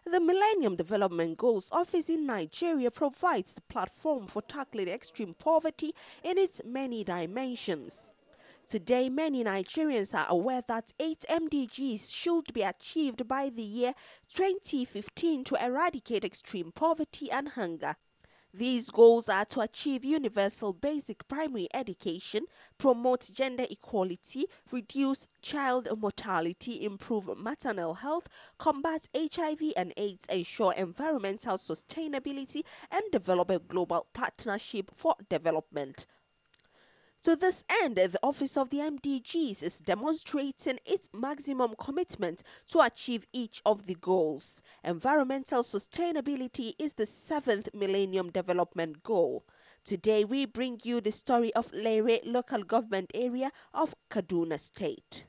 The Millennium Development Goals office in Nigeria provides the platform for tackling extreme poverty in its many dimensions. Today, many Nigerians are aware that 8 MDGs should be achieved by the year 2015 to eradicate extreme poverty and hunger. These goals are to achieve universal basic primary education, promote gender equality, reduce child mortality, improve maternal health, combat HIV and AIDS, ensure environmental sustainability, and develop a global partnership for development. To this end, the Office of the MDGs is demonstrating its maximum commitment to achieve each of the goals. Environmental sustainability is the 7th Millennium Development Goal. Today, we bring you the story of Lere Local Government Area of Kaduna State.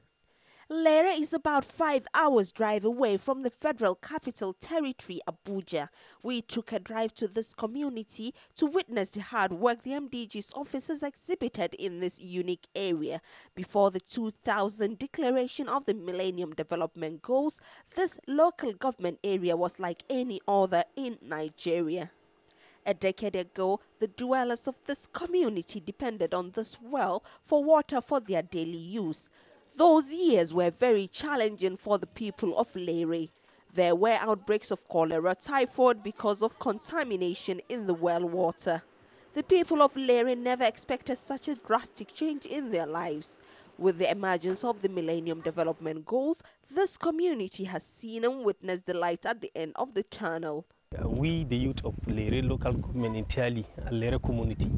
Lere is about 5 hours drive away from the Federal Capital Territory, Abuja. We took a drive to this community to witness the hard work the MDG's officers exhibited in this unique area. Before the 2000 declaration of the Millennium Development Goals, this local government area was like any other in Nigeria. A decade ago, the dwellers of this community depended on this well for water for their daily use. Those years were very challenging for the people of Lere. There were outbreaks of cholera, typhoid because of contamination in the well water. The people of Lere never expected such a drastic change in their lives. With the emergence of the Millennium Development Goals, this community has seen and witnessed the light at the end of the tunnel. We, the youth of Lere Local Government entirely, and Lere community,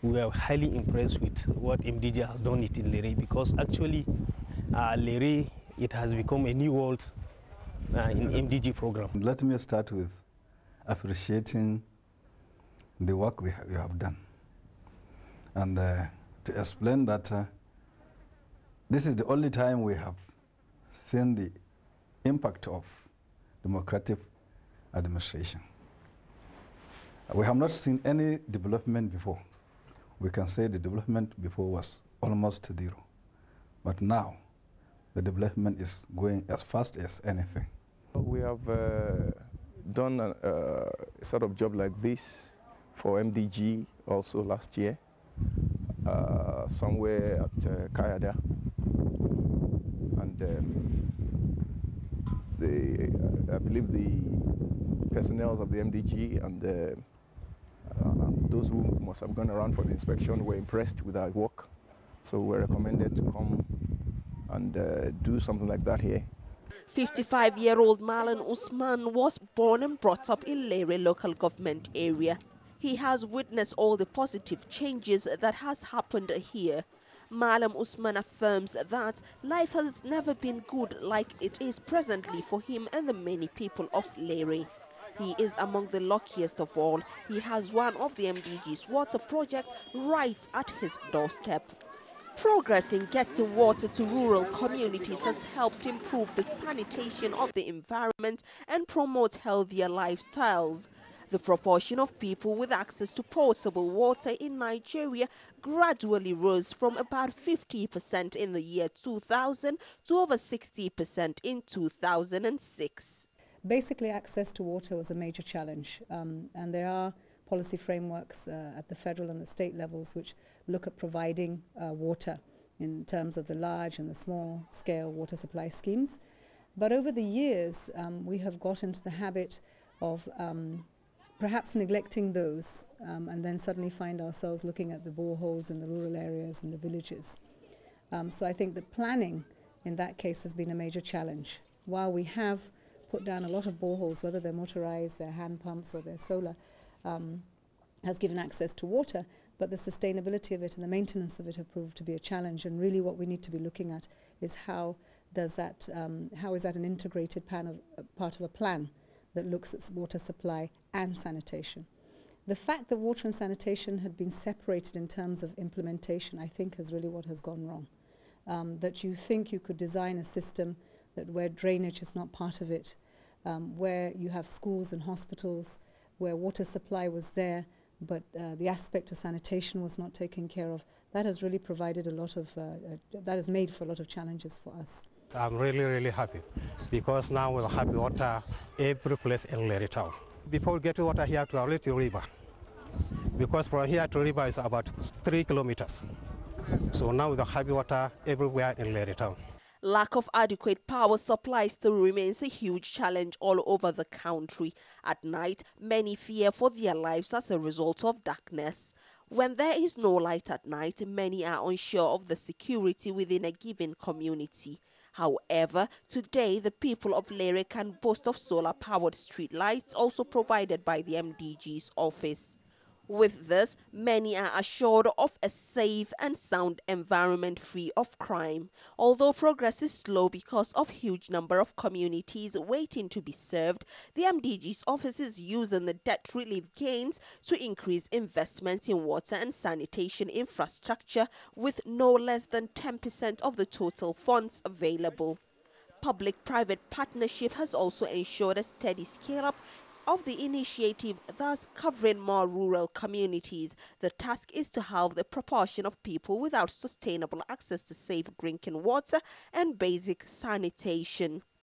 we are highly impressed with what MDG has done in Lere, because actually Lere, it has become a new world in MDG program. Let me start with appreciating the work we have done, and to explain that this is the only time we have seen the impact of democratic administration. We have not seen any development before. We can say the development before was almost zero. But now, the development is going as fast as anything. We have done a sort of job like this for MDG also last year, somewhere at Kayada. And I believe the personnel of the MDG and those who must have gone around for the inspection were impressed with our work. So we were recommended to come and do something like that here. 55-year-old Malan Usman was born and brought up in Lere Local Government Area. He has witnessed all the positive changes that has happened here. Malam Usman affirms that life has never been good like it is presently for him and the many people of Lere. He is among the luckiest of all. He has one of the MDG's water project right at his doorstep. Progress in getting water to rural communities has helped improve the sanitation of the environment and promote healthier lifestyles. The proportion of people with access to potable water in Nigeria gradually rose from about 50% in the year 2000 to over 60% in 2006. Basically, access to water was a major challenge, and there are policy frameworks at the federal and the state levels which look at providing water in terms of the large and the small scale water supply schemes. But over the years, we have got into the habit of perhaps neglecting those and then suddenly find ourselves looking at the boreholes in the rural areas and the villages. So I think the planning in that case has been a major challenge. While we have put down a lot of boreholes, whether they're motorized, they're hand pumps or they're solar, has given access to water, but the sustainability of it and the maintenance of it have proved to be a challenge. And really what we need to be looking at is how is that an integrated part of a plan that looks at water supply and sanitation. The fact that water and sanitation had been separated in terms of implementation, I think, is really what has gone wrong. That you think you could design a system that where drainage is not part of it, where you have schools and hospitals, where water supply was there, but the aspect of sanitation was not taken care of. That has really provided a lot of, that has made for a lot of challenges for us. I'm really happy because now we'll have water every place in Lere town. Before we get to water here to our little river, because from here to river is about 3 kilometers. So now we'll have water everywhere in Lere town. Lack of adequate power supply still remains a huge challenge all over the country. At night, many fear for their lives as a result of darkness. When there is no light at night, many are unsure of the security within a given community. However, today the people of Lere can boast of solar-powered street lights also provided by the MDG's office. With this, many are assured of a safe and sound environment free of crime. Although progress is slow because of huge number of communities waiting to be served, the MDG's office is using the debt relief gains to increase investments in water and sanitation infrastructure with no less than 10% of the total funds available. Public-private partnership has also ensured a steady scale-up of the initiative, thus covering more rural communities. The task is to halve the proportion of people without sustainable access to safe drinking water and basic sanitation.